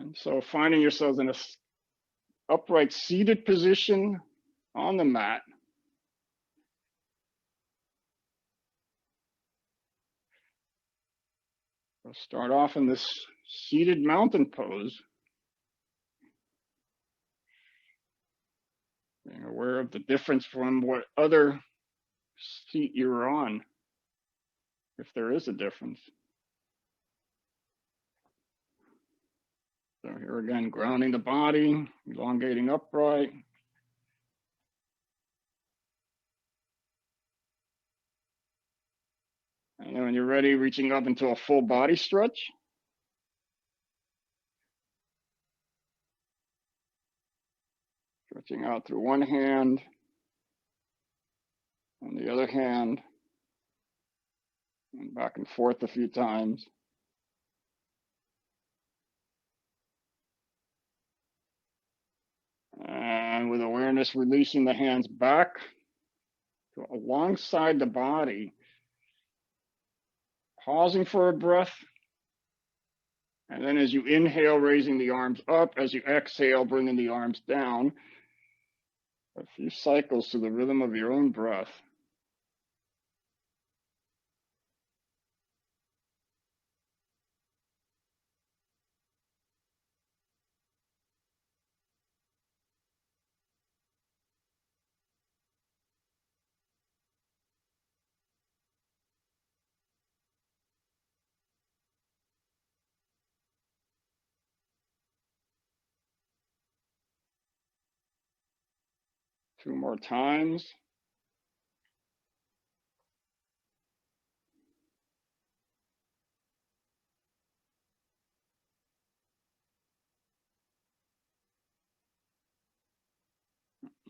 And so finding yourselves in a upright seated position on the mat. We'll start off in this seated mountain pose. Being aware of the difference from what other seat you're on, if there is a difference. So here again, grounding the body, elongating upright. And then when you're ready, reaching up into a full body stretch. Stretching out through one hand and the other hand, and back and forth a few times. And with awareness, releasing the hands back to alongside the body. Pausing for a breath. And then as you inhale, raising the arms up. As you exhale, bringing the arms down. A few cycles to the rhythm of your own breath. Two more times.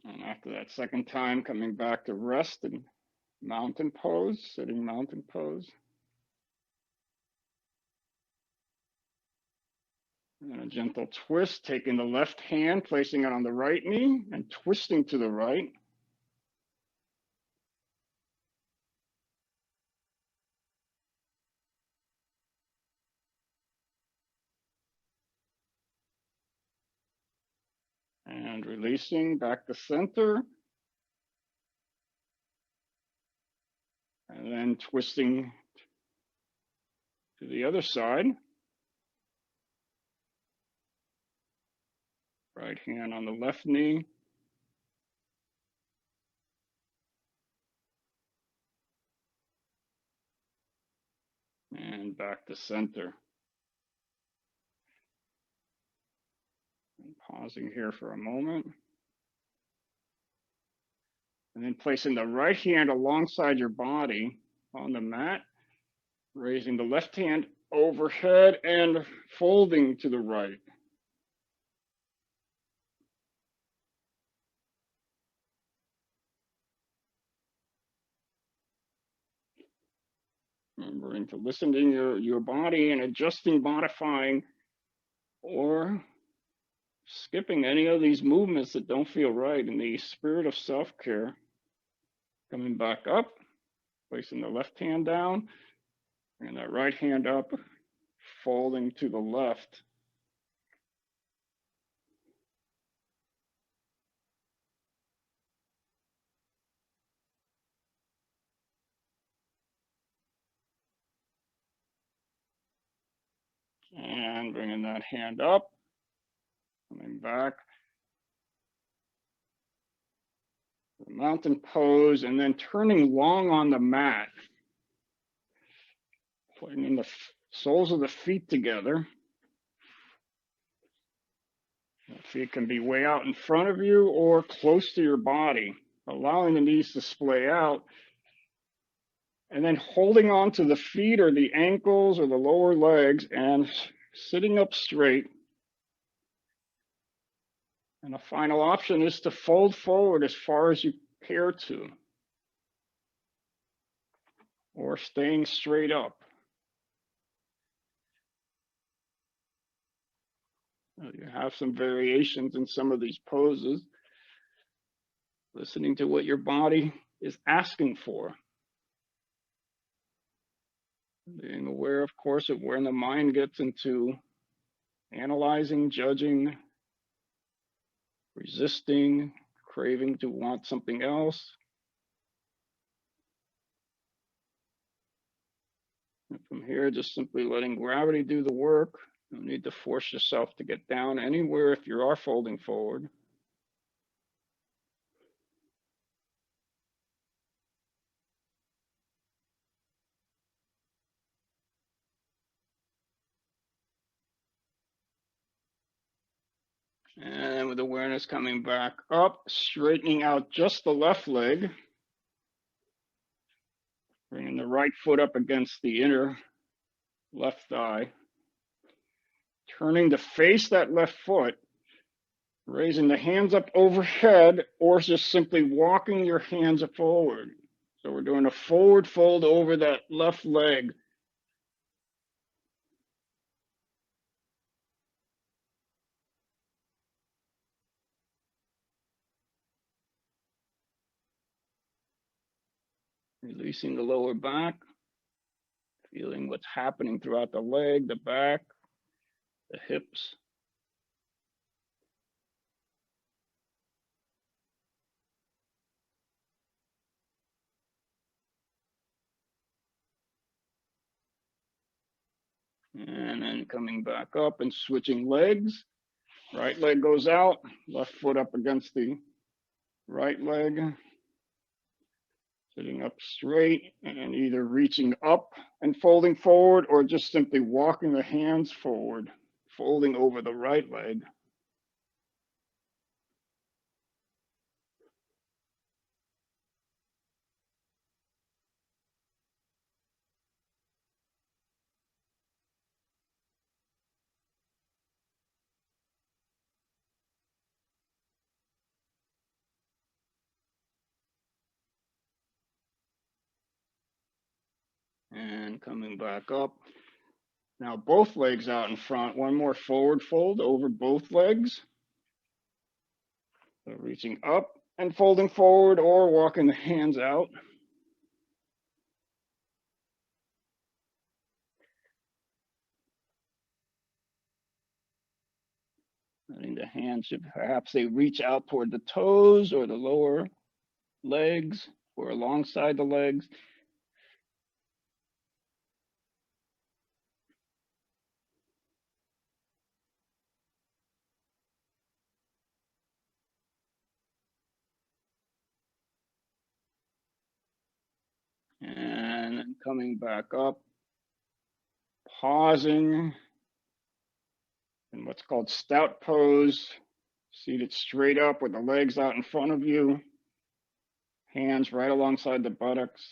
And after that second time, coming back to rest in mountain pose, sitting mountain pose. And a gentle twist, taking the left hand, placing it on the right knee, and twisting to the right. And releasing back to center. And then twisting to the other side. Right hand on the left knee. And back to center. And pausing here for a moment. And then placing the right hand alongside your body on the mat. Raising the left hand overhead and folding to the right. Remembering to listen to your body and adjusting, modifying, or skipping any of these movements that don't feel right in the spirit of self-care. Coming back up, placing the left hand down, and that right hand up, folding to the left. And bringing that hand up, coming back. The mountain pose, and then turning long on the mat. Putting the soles of the feet together. The feet can be way out in front of you or close to your body, allowing the knees to splay out. And then holding on to the feet or the ankles or the lower legs and sitting up straight. And a final option is to fold forward as far as you care to, or staying straight up. You have some variations in some of these poses, listening to what your body is asking for. Being aware, of course, of when the mind gets into analyzing, judging, resisting, craving to want something else. And from here, just simply letting gravity do the work. No need to force yourself to get down anywhere if you are folding forward. And with awareness coming back up, straightening out just the left leg. Bringing the right foot up against the inner left thigh. Turning to face that left foot. Raising the hands up overhead, or just simply walking your hands forward. So we're doing a forward fold over that left leg. Releasing the lower back. Feeling what's happening throughout the leg, the back, the hips. And then coming back up and switching legs. Right leg goes out, left foot up against the right leg. Sitting up straight and either reaching up and folding forward or just simply walking the hands forward, folding over the right leg. And coming back up. Now both legs out in front. One more forward fold over both legs. So reaching up and folding forward or walking the hands out. Letting the hands, perhaps they reach out toward the toes or the lower legs or alongside the legs. And then coming back up, pausing in what's called stout pose, seated straight up with the legs out in front of you, hands right alongside the buttocks.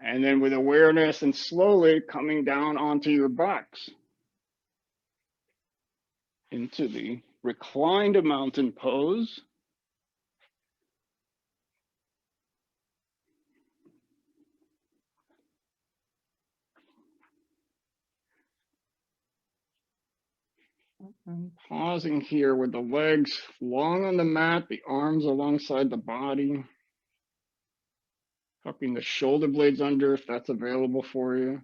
And then with awareness and slowly coming down onto your backs into the reclined mountain pose. And pausing here with the legs long on the mat, the arms alongside the body. Tucking the shoulder blades under if that's available for you.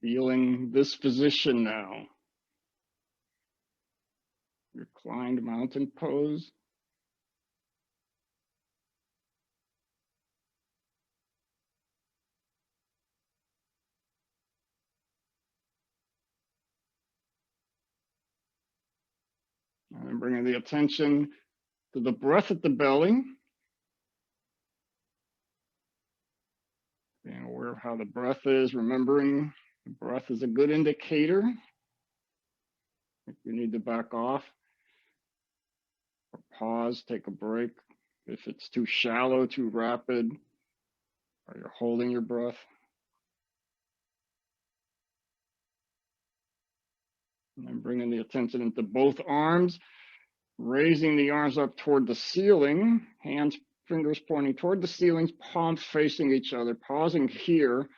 Feeling this position now. Reclined mountain pose. And bringing the attention to the breath at the belly. Being aware of how the breath is, remembering the breath is a good indicator. If you need to back off or pause, take a break. If it's too shallow, too rapid, or you're holding your breath. And then bringing the attention into both arms, raising the arms up toward the ceiling, hands, fingers pointing toward the ceilings, palms facing each other, pausing here,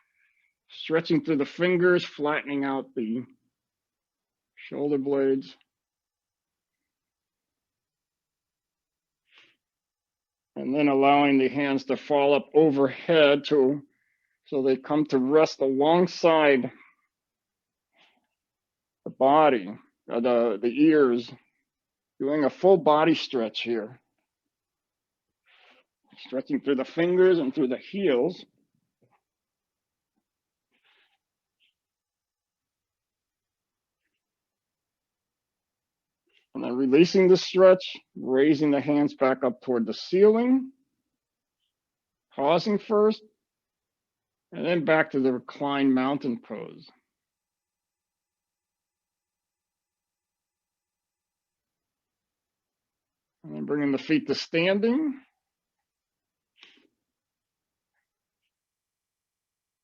stretching through the fingers, flattening out the shoulder blades. And then allowing the hands to fall up overhead so they come to rest alongside the body, the ears, doing a full body stretch here. Stretching through the fingers and through the heels. And then releasing the stretch, raising the hands back up toward the ceiling, pausing first, and then back to the reclined mountain pose. And then bringing the feet to standing.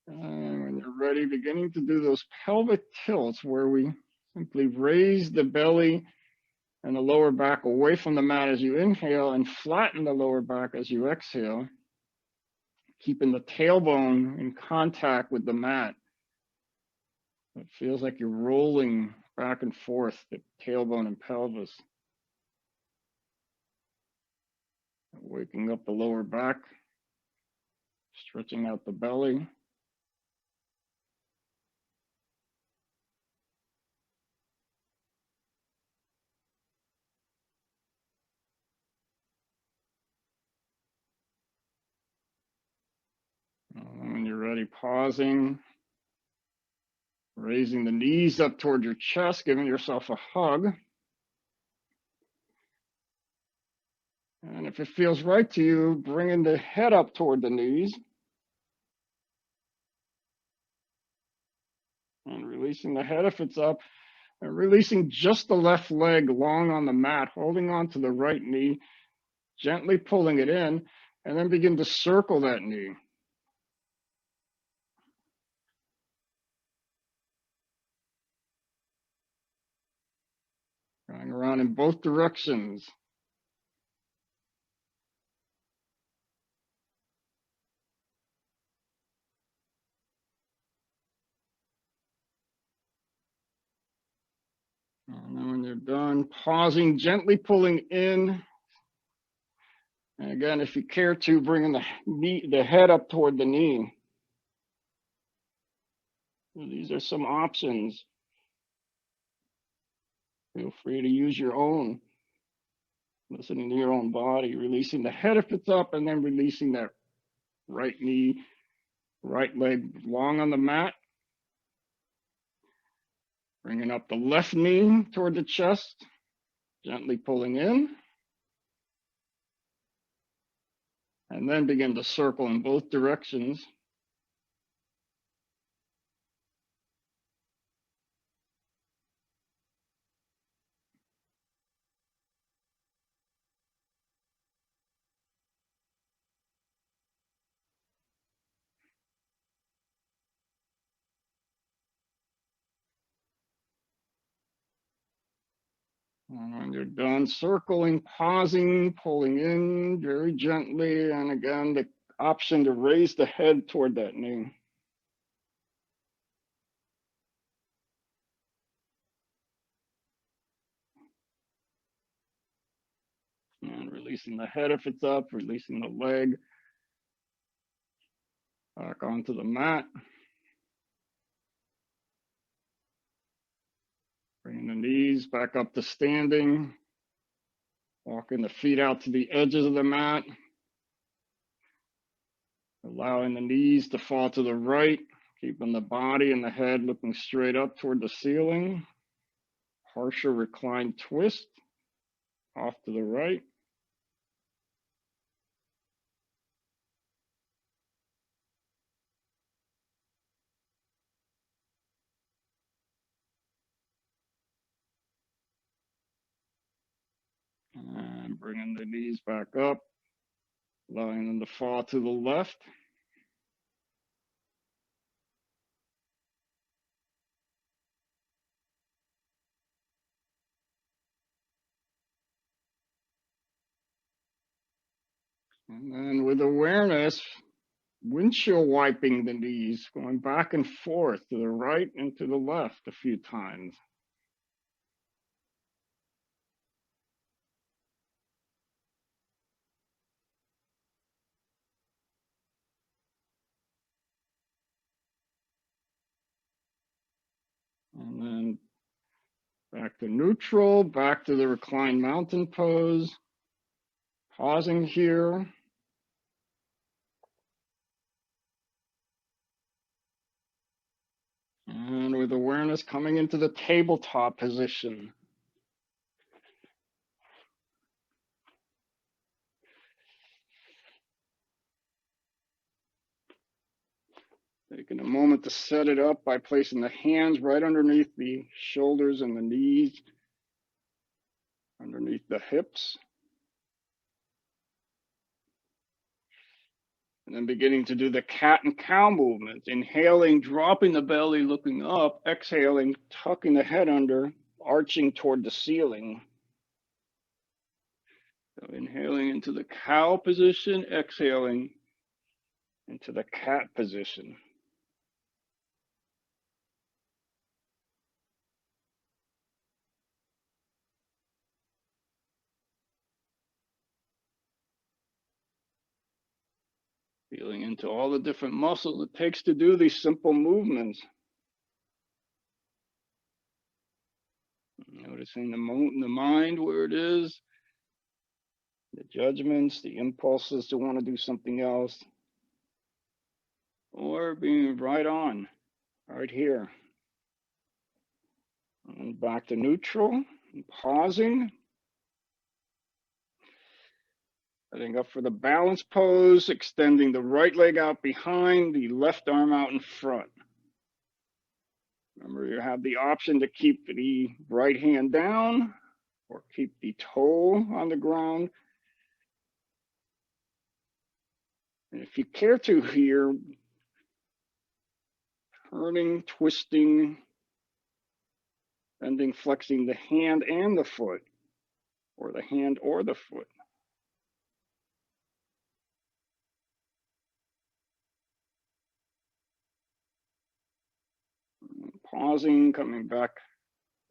And when you're ready, beginning to do those pelvic tilts where we simply raise the belly and the lower back away from the mat as you inhale and flatten the lower back as you exhale, keeping the tailbone in contact with the mat. It feels like you're rolling back and forth, the tailbone and pelvis. Waking up the lower back, stretching out the belly. When you're ready, pausing, raising the knees up toward your chest, giving yourself a hug. And if it feels right to you, bringing the head up toward the knees. And releasing the head if it's up. And releasing just the left leg long on the mat, holding on to the right knee, gently pulling it in, and then begin to circle that knee. Going around in both directions. And then when you're done, pausing, gently pulling in. And again, if you care to, bringing the head up toward the knee. These are some options. Feel free to use your own. Listening to your own body, releasing the head if it's up, and then releasing that right knee, right leg long on the mat. Bringing up the left knee toward the chest, gently pulling in. And then begin to circle in both directions. And when you're done circling, pausing, pulling in very gently, and again, the option to raise the head toward that knee. And releasing the head if it's up, releasing the leg back onto the mat. Bringing the knees back up to standing. Walking the feet out to the edges of the mat. Allowing the knees to fall to the right, keeping the body and the head looking straight up toward the ceiling. Partial reclined twist off to the right. And bringing the knees back up, allowing them to fall to the left. And then with awareness, windshield wiping the knees, going back and forth to the right and to the left a few times. Back to neutral, back to the reclined mountain pose. Pausing here. And with awareness coming into the tabletop position. Taking a moment to set it up by placing the hands right underneath the shoulders and the knees, underneath the hips. And then beginning to do the cat and cow movement. Inhaling, dropping the belly, looking up. Exhaling, tucking the head under, arching toward the ceiling. So inhaling into the cow position, exhaling into the cat position. Feeling into all the different muscles it takes to do these simple movements. Noticing the mind where it is, the judgments, the impulses to want to do something else, or being right on, right here. And back to neutral, and pausing. Setting up for the balance pose, extending the right leg out behind, the left arm out in front. Remember, you have the option to keep the right hand down or keep the toe on the ground. And if you care to here, turning, twisting, bending, flexing the hand and the foot, or the hand or the foot. Pausing, coming back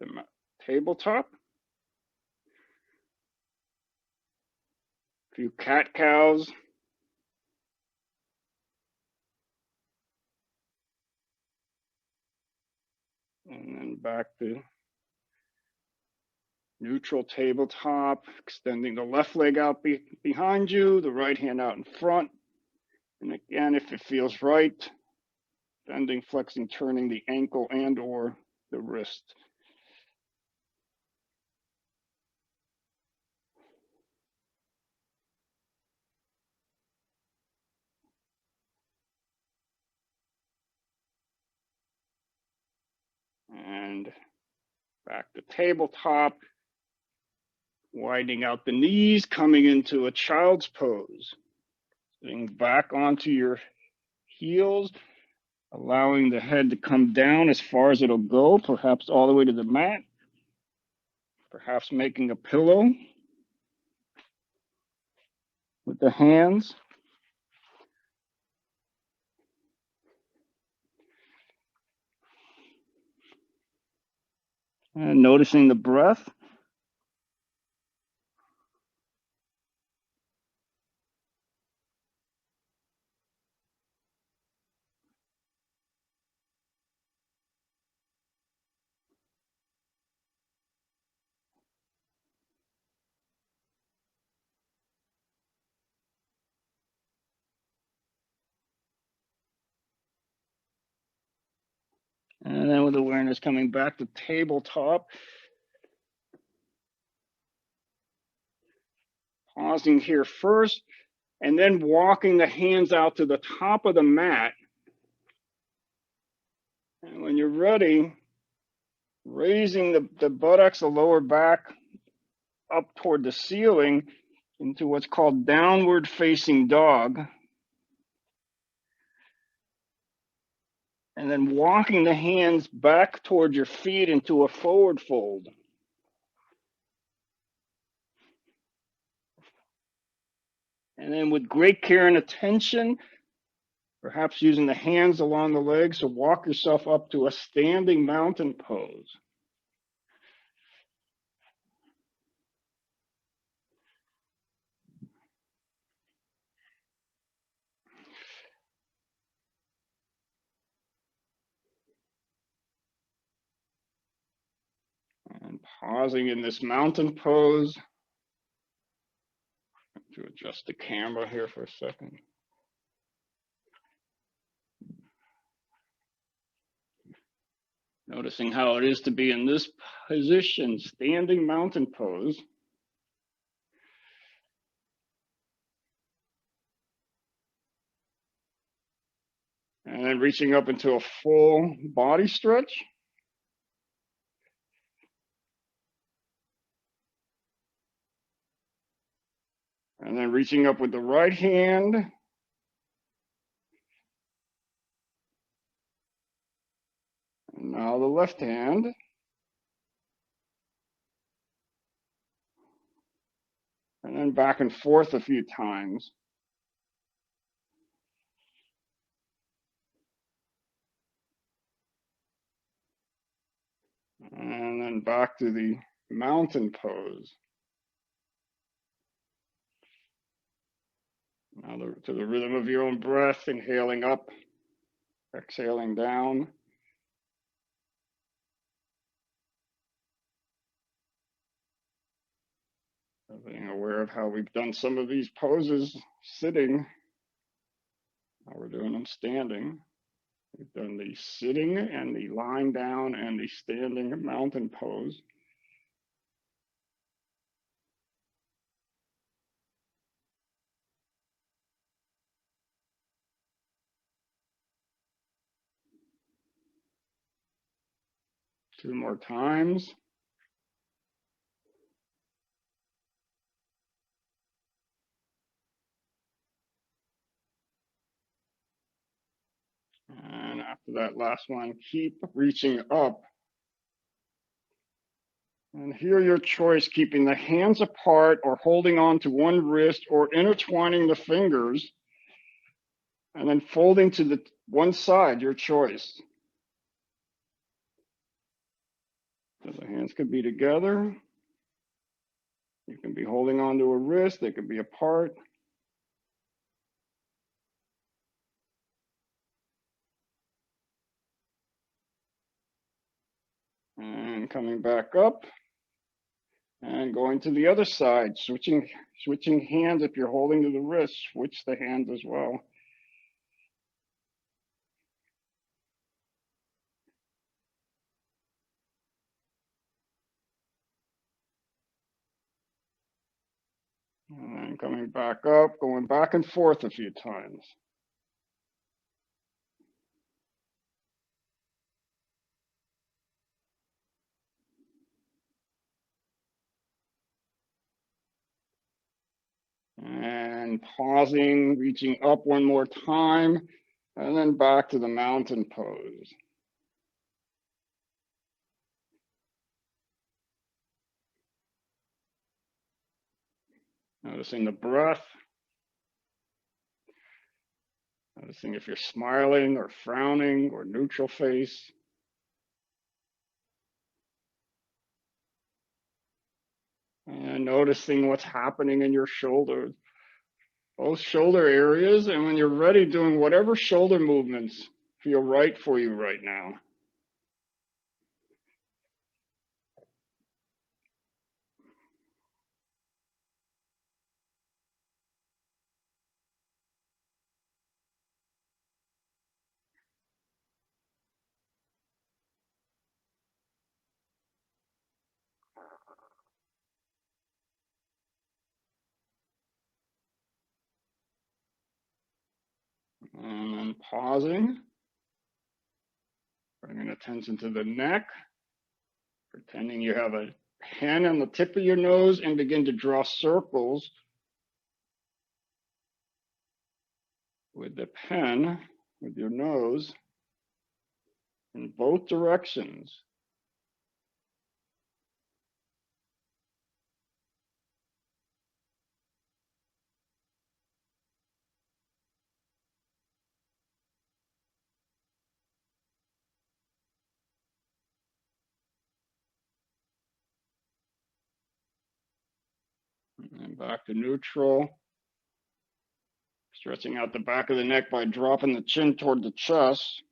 to tabletop. A few cat cows. And then back to neutral tabletop, extending the left leg out behind you, the right hand out in front. And again, if it feels right, bending, flexing, turning the ankle and or the wrist. And back to tabletop, widening out the knees, coming into a child's pose. Sitting back onto your heels, allowing the head to come down as far as it'll go, perhaps all the way to the mat, perhaps making a pillow with the hands. And noticing the breath. And then with awareness coming back to tabletop. Pausing here first, and then walking the hands out to the top of the mat. And when you're ready, raising the buttocks, the lower back up toward the ceiling into what's called downward facing dog. And then walking the hands back toward your feet into a forward fold. And then with great care and attention, perhaps using the hands along the legs to walk yourself up to a standing mountain pose. And Pausing in this mountain pose. To adjust the camera here for a second. Noticing how it is to be in this position, standing mountain pose. And then reaching up into a full body stretch. And then reaching up with the right hand. And now the left hand. And then back and forth a few times. And then back to the mountain pose. Now to the rhythm of your own breath, inhaling up, exhaling down. Being aware of how we've done some of these poses sitting. Now we're doing them standing. We've done the sitting and the lying down and the standing mountain pose. Two more times. And after that last one, keep reaching up. And here your choice, keeping the hands apart or holding on to one wrist or intertwining the fingers and then folding to the one side, your choice. So the hands could be together. You can be holding on to a wrist, they could be apart. And coming back up and going to the other side, switching hands. If you're holding to the wrist, switch the hands as well. And then coming back up, going back and forth a few times. And pausing, reaching up one more time, and then back to the mountain pose. Noticing the breath. Noticing if you're smiling or frowning or neutral face. And noticing what's happening in your shoulders, both shoulder areas. And when you're ready, doing whatever shoulder movements feel right for you right now. And then pausing, bringing attention to the neck, pretending you have a pen on the tip of your nose and begin to draw circles with the pen, with your nose, in both directions. And back to neutral. Stretching out the back of the neck by dropping the chin toward the chest.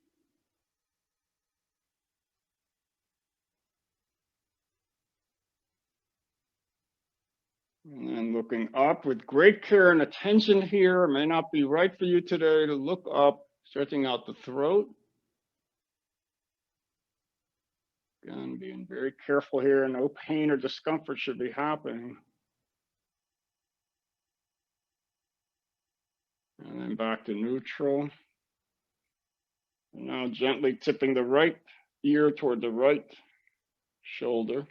And then looking up with great care and attention here. It may not be right for you today to look up, stretching out the throat. Again, being very careful here. No pain or discomfort should be happening. And then back to neutral. And now gently tipping the right ear toward the right shoulder.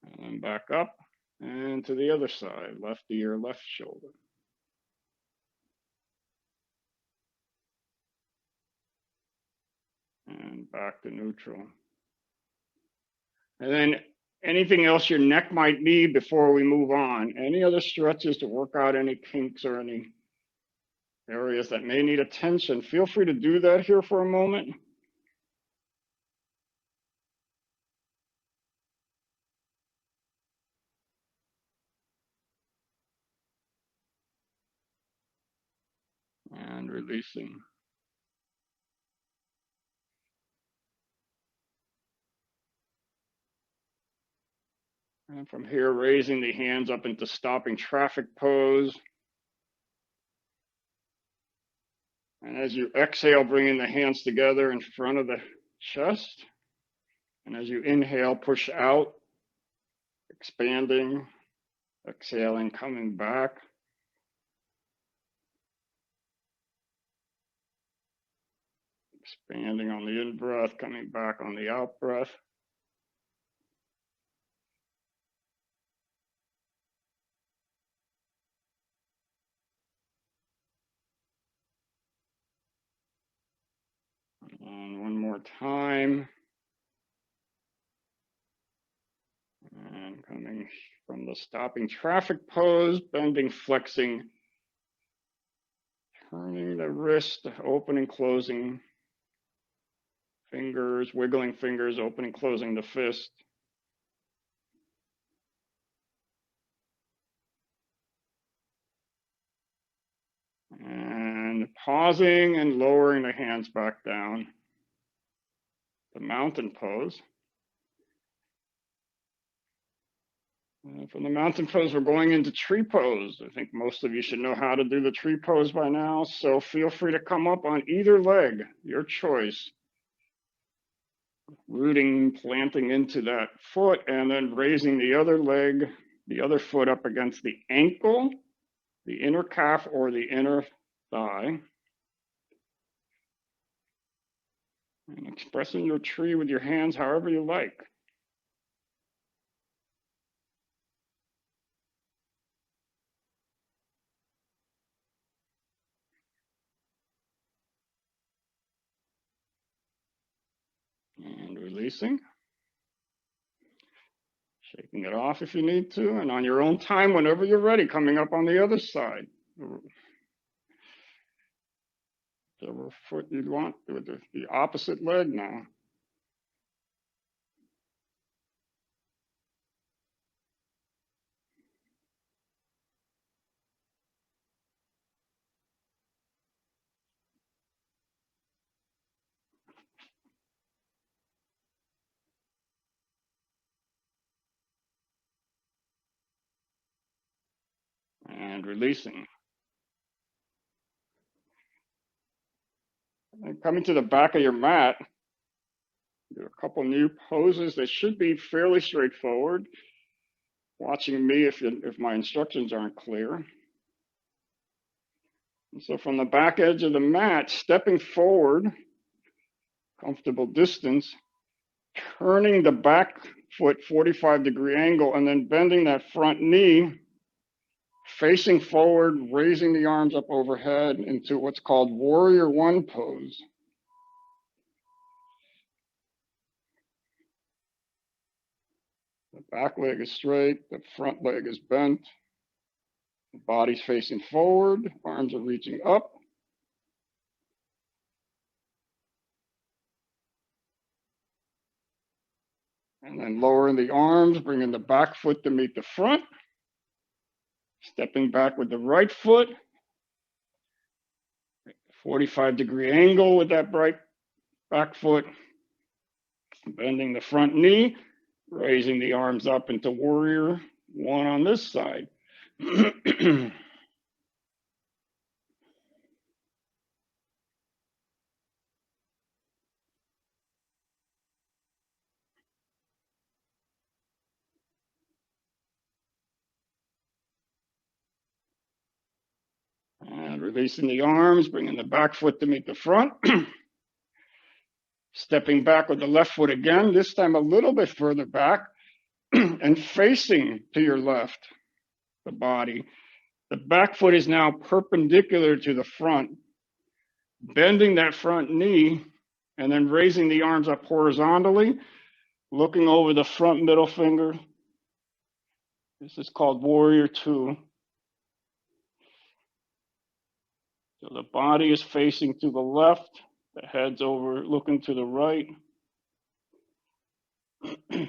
And then back up and to the other side, left ear, left shoulder. And back to neutral. And then anything else your neck might need before we move on? Any other stretches to work out any kinks or any areas that may need attention? Feel free to do that here for a moment. And releasing. And from here, raising the hands up into stopping traffic pose. And as you exhale, bringing the hands together in front of the chest. And as you inhale, push out, expanding, exhaling, coming back. Expanding on the in-breath, coming back on the out-breath. And one more time. And coming from the stopping traffic pose, bending, flexing, turning the wrist, opening, closing fingers, wiggling fingers, opening, closing the fist. And pausing and lowering the hands back down. The mountain pose. And from the mountain pose, we're going into tree pose. I think most of you should know how to do the tree pose by now, so feel free to come up on either leg, your choice. Rooting, planting into that foot, and then raising the other leg, the other foot up against the ankle, the inner calf, or the inner thigh. And expressing your tree with your hands however you like. And releasing. Shaking it off if you need to, and on your own time, whenever you're ready, coming up on the other side. Whichever foot you'd want, with the opposite leg now. And releasing. And coming to the back of your mat, do a couple new poses that should be fairly straightforward. Watching me if my instructions aren't clear. And so from the back edge of the mat, stepping forward, comfortable distance, turning the back foot 45-degree angle, and then bending that front knee, facing forward, raising the arms up overhead into what's called Warrior One pose. The back leg is straight, the front leg is bent, the body's facing forward, arms are reaching up. And then lowering the arms, bringing the back foot to meet the front. Stepping back with the right foot. 45-degree angle with that right back foot. Bending the front knee, raising the arms up into warrior one on this side. And releasing the arms, bringing the back foot to meet the front. Stepping back with the left foot again, this time a little bit further back and facing to your left, the body. The back foot is now perpendicular to the front, bending that front knee and then raising the arms up horizontally, looking over the front middle finger. This is called Warrior Two. So the body is facing to the left, the head's over looking to the right. The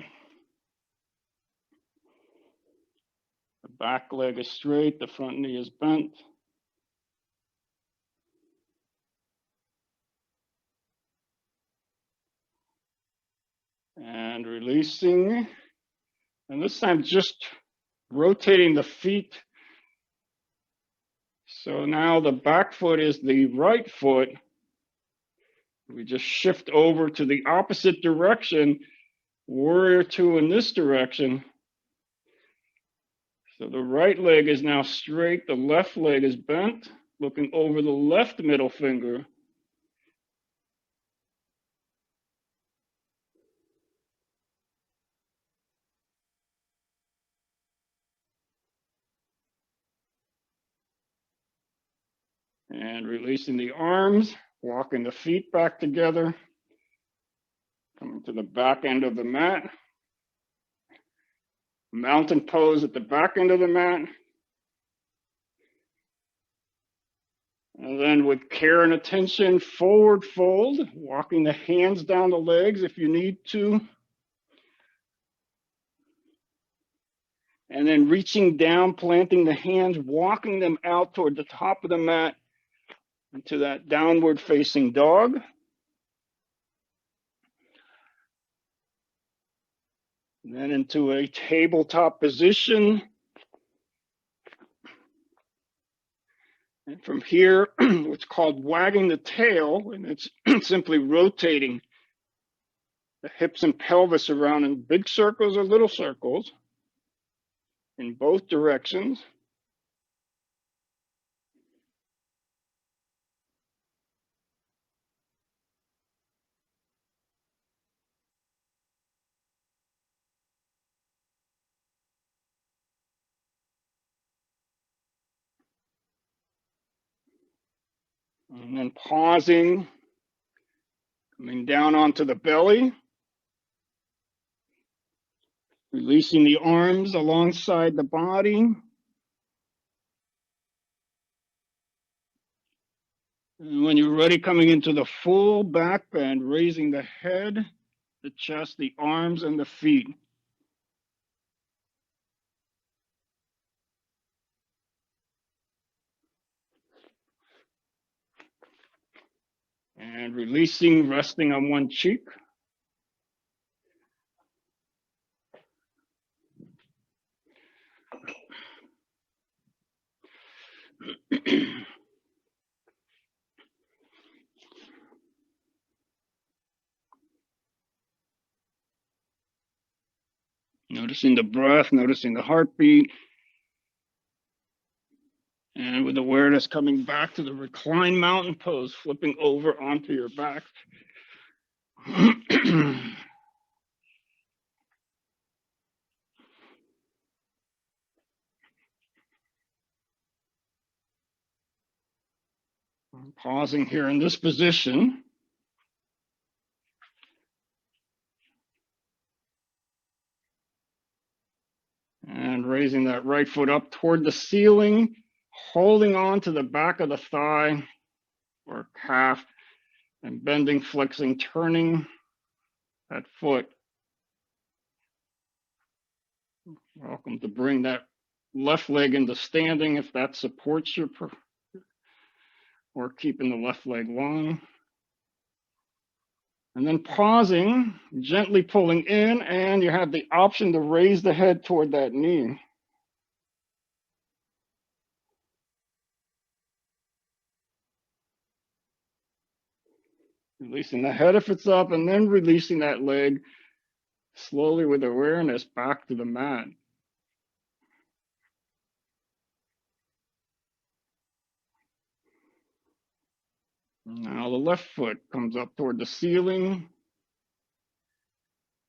back leg is straight, the front knee is bent. And releasing. And this time just rotating the feet. So now the back foot is the right foot. We just shift over to the opposite direction, Warrior Two in this direction. So the right leg is now straight, the left leg is bent, looking over the left middle finger. And releasing the arms, walking the feet back together, coming to the back end of the mat. Mountain pose at the back end of the mat. And then with care and attention, forward fold, walking the hands down the legs if you need to. And then reaching down, planting the hands, walking them out toward the top of the mat into that downward facing dog. And then into a tabletop position. And from here, what's called wagging the tail, and it's simply rotating the hips and pelvis around in big circles or little circles in both directions. And then pausing, coming down onto the belly, releasing the arms alongside the body. And when you're ready, coming into the full back bend, raising the head, the chest, the arms, and the feet. And releasing, resting on one cheek. Noticing the breath, noticing the heartbeat. And with awareness coming back to the reclined mountain pose, flipping over onto your back. Pausing here in this position. And raising that right foot up toward the ceiling, holding on to the back of the thigh or calf, and bending, flexing, turning that foot. Welcome to bring that left leg into standing if that supports your, or keeping the left leg long. And then pausing, gently pulling in, and you have the option to raise the head toward that knee. Releasing the head if it's up, and then releasing that leg slowly with awareness back to the mat. Now the left foot comes up toward the ceiling,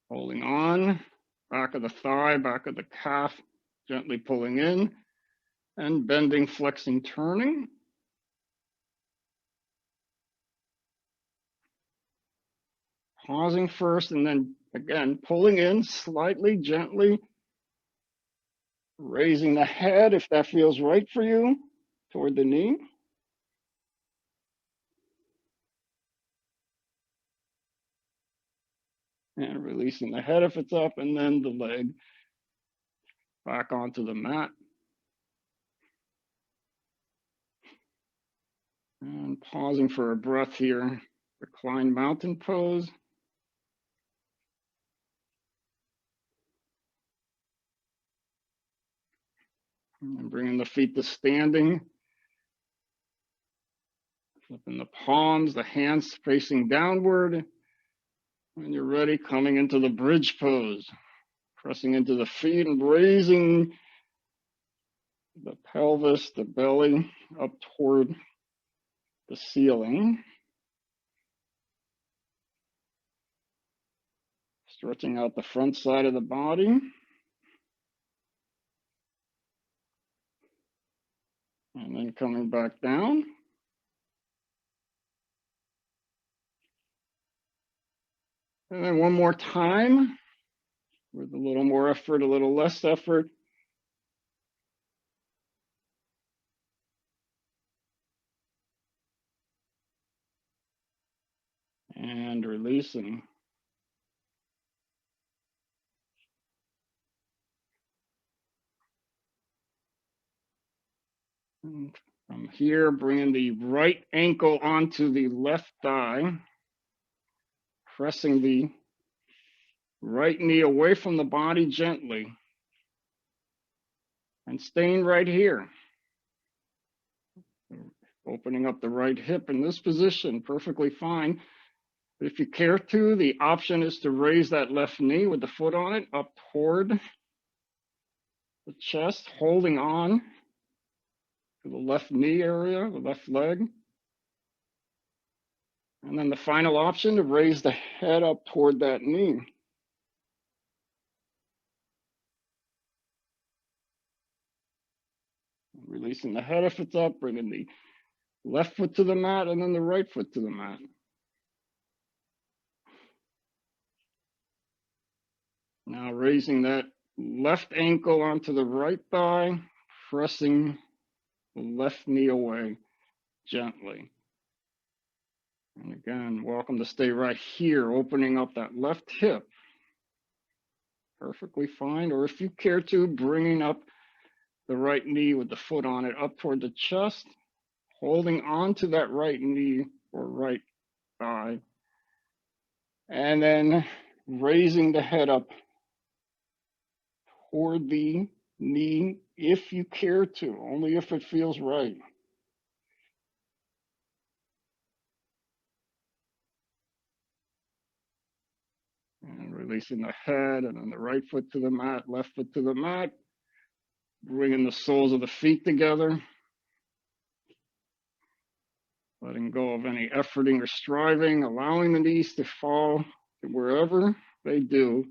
holding on, back of the thigh, back of the calf, gently pulling in, and bending, flexing, turning. Pausing first, and then again, pulling in slightly, gently, raising the head if that feels right for you, toward the knee. And releasing the head if it's up, and then the leg back onto the mat. And pausing for a breath here. Reclined mountain pose. And bringing the feet to standing. Flipping the palms, the hands facing downward. When you're ready, coming into the bridge pose. Pressing into the feet and raising the pelvis, the belly up toward the ceiling. Stretching out the front side of the body. And then coming back down. And then one more time with a little more effort, a little less effort. And releasing. And from here, bringing the right ankle onto the left thigh, pressing the right knee away from the body gently, and staying right here. Opening up the right hip in this position, perfectly fine. But if you care to, the option is to raise that left knee with the foot on it up toward the chest, holding on to the left knee area, the left leg. And then the final option to raise the head up toward that knee. Releasing the head if it's up, bringing the left foot to the mat and then the right foot to the mat. Now raising that left ankle onto the right thigh, pressing the left knee away gently. And again, welcome to stay right here, opening up that left hip. Perfectly fine. Or if you care to, bringing up the right knee with the foot on it up toward the chest, holding on to that right knee or right thigh, and then raising the head up toward the knee if you care to, only if it feels right. And releasing the head and then the right foot to the mat, left foot to the mat, bringing the soles of the feet together. Letting go of any efforting or striving, allowing the knees to fall to wherever they do.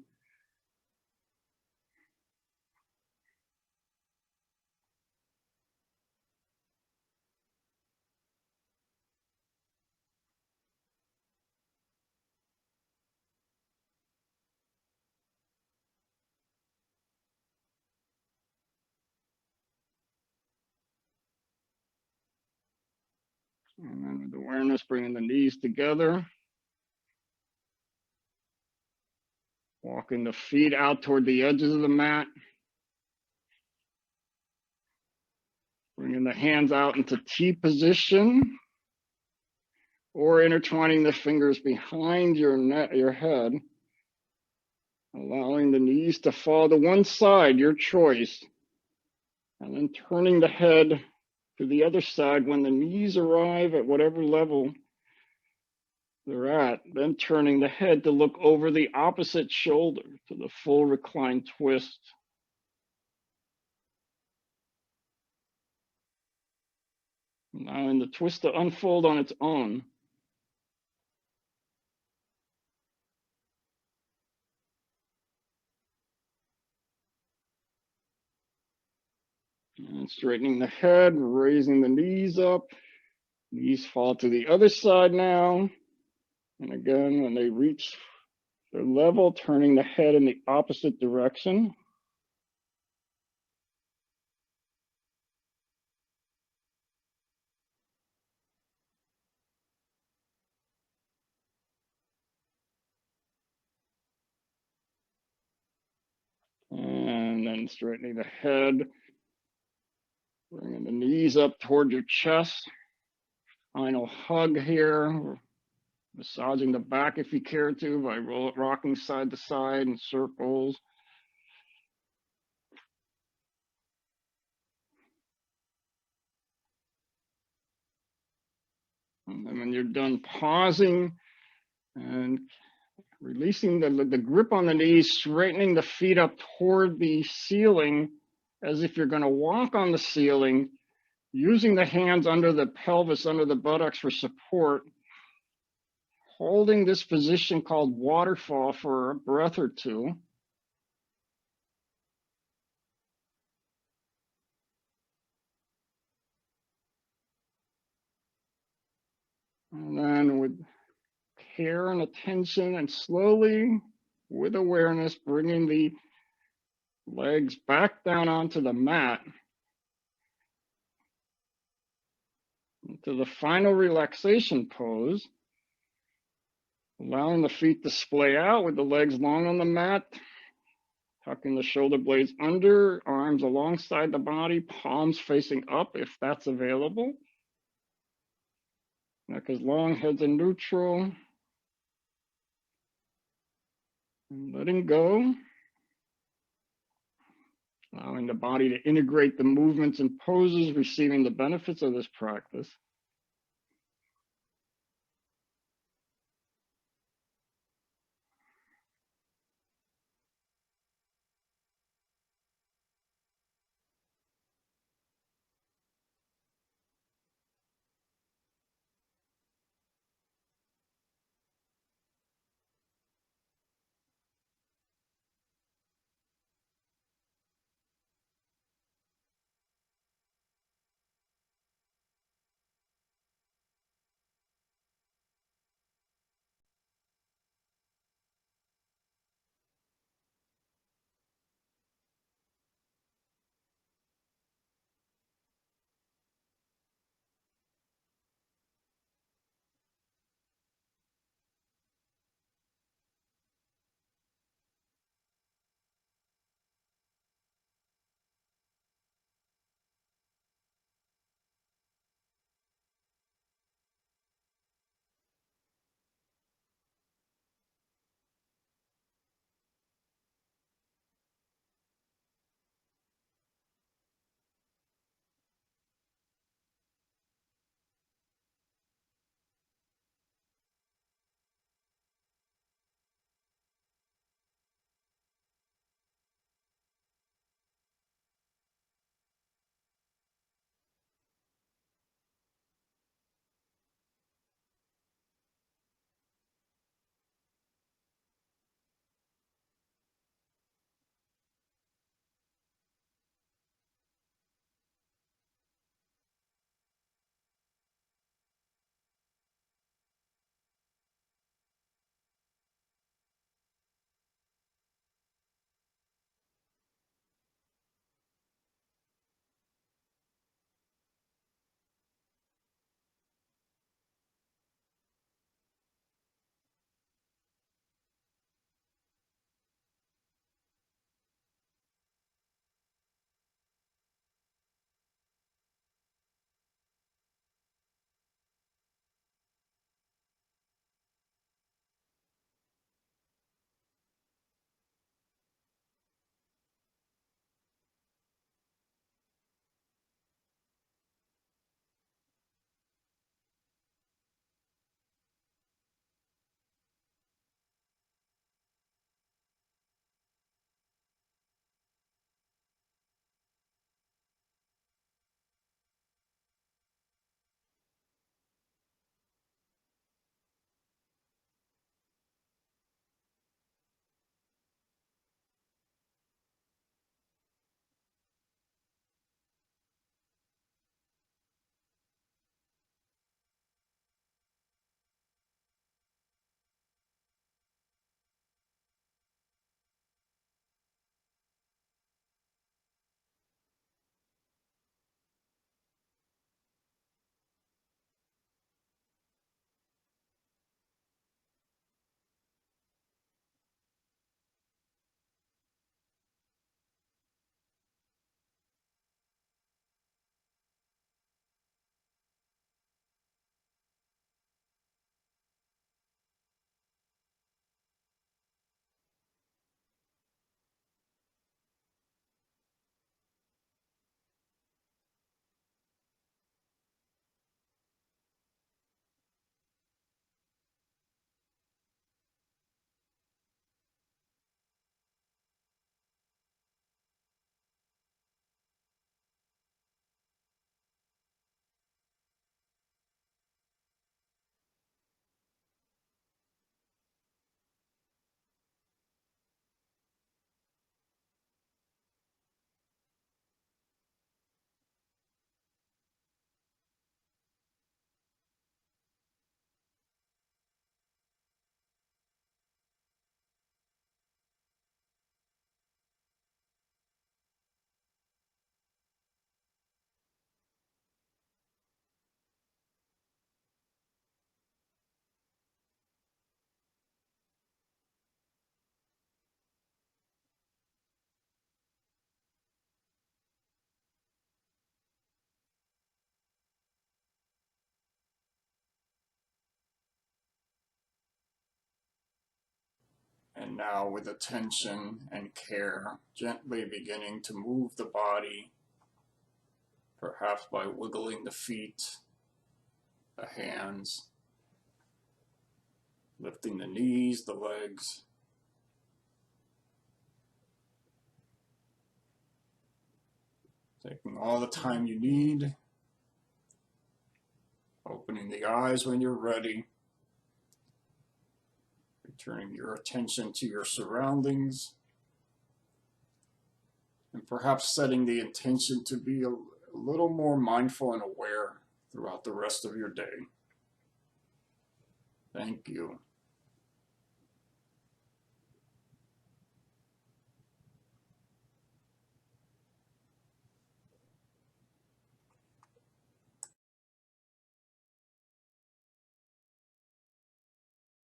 And then with awareness, bringing the knees together. Walking the feet out toward the edges of the mat. Bringing the hands out into T position. or intertwining the fingers behind your head, allowing the knees to fall to one side, your choice, and then turning the head to the other side when the knees arrive at whatever level they're at, then turning the head to look over the opposite shoulder to the full reclined twist. Allowing the twist to unfold on its own. And straightening the head, raising the knees up. Knees fall to the other side now. And again, when they reach their level, turning the head in the opposite direction. And then straightening the head, bringing the knees up toward your chest. Final hug here, massaging the back if you care to by rocking side to side in circles. And then when you're done, pausing and releasing the grip on the knees, straightening the feet up toward the ceiling as if you're going to walk on the ceiling, using the hands under the pelvis, under the buttocks for support, holding this position called waterfall for a breath or two. And then with care and attention and slowly, with awareness, bringing the legs back down onto the mat. To the final relaxation pose, allowing the feet to splay out with the legs long on the mat, tucking the shoulder blades under, arms alongside the body, palms facing up if that's available. Neck is long, head's in neutral. And letting go, allowing the body to integrate the movements and poses, receiving the benefits of this practice. And now with attention and care, gently beginning to move the body, perhaps by wiggling the feet, the hands, lifting the knees, the legs. Taking all the time you need, opening the eyes when you're ready, returning your attention to your surroundings, and perhaps setting the intention to be a little more mindful and aware throughout the rest of your day. Thank you.